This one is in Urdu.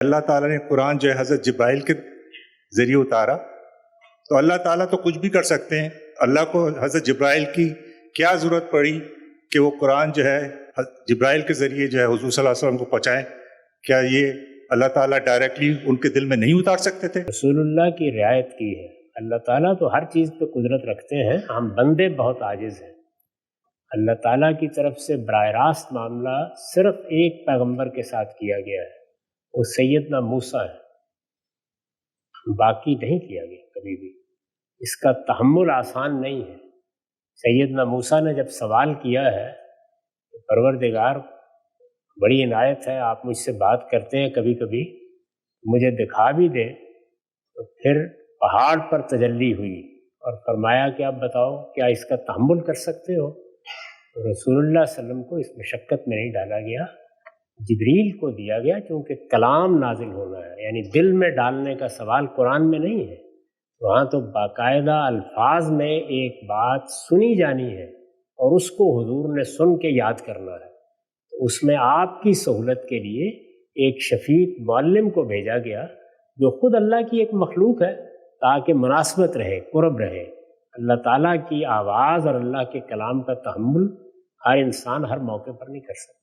اللہ تعالیٰ نے قرآن جو ہے حضرت جبرائیل کے ذریعے اتارا، تو اللہ تعالیٰ تو کچھ بھی کر سکتے ہیں، اللہ کو حضرت جبرائیل کی کیا ضرورت پڑی کہ وہ قرآن جو ہے جبرائیل کے ذریعے جو ہے حضور صلی اللہ علیہ وسلم کو پہنچائیں؟ کیا یہ اللہ تعالیٰ ڈائریکٹلی ان کے دل میں نہیں اتار سکتے تھے؟ رسول اللہ کی رعایت کی ہے۔ اللہ تعالیٰ تو ہر چیز پہ قدرت رکھتے ہیں، ہم بندے بہت عاجز ہیں۔ اللہ تعالیٰ کی طرف سے براہ راست معاملہ صرف ایک پیغمبر کے ساتھ کیا گیا ہے، وہ سیدنا موسیٰ ہے، باقی نہیں کیا گیا کبھی بھی۔ اس کا تحمل آسان نہیں ہے۔ سیدنا موسیٰ نے جب سوال کیا ہے کہ پروردگار بڑی عنایت ہے، آپ مجھ سے بات کرتے ہیں کبھی کبھی، مجھے دکھا بھی دیں، تو پھر پہاڑ پر تجلی ہوئی اور فرمایا کہ آپ بتاؤ کیا اس کا تحمل کر سکتے ہو؟ تو رسول اللہ صلی اللہ علیہ وسلم کو اس مشقت میں نہیں ڈالا گیا، جبریل کو دیا گیا، چونکہ کلام نازل ہونا ہے، یعنی دل میں ڈالنے کا سوال قرآن میں نہیں ہے۔ وہاں تو باقاعدہ الفاظ میں ایک بات سنی جانی ہے اور اس کو حضور نے سن کے یاد کرنا ہے، تو اس میں آپ کی سہولت کے لیے ایک شفیق معلم کو بھیجا گیا جو خود اللہ کی ایک مخلوق ہے، تاکہ مناسبت رہے، قرب رہے۔ اللہ تعالیٰ کی آواز اور اللہ کے کلام کا تحمل ہر انسان ہر موقع پر نہیں کر سکتا۔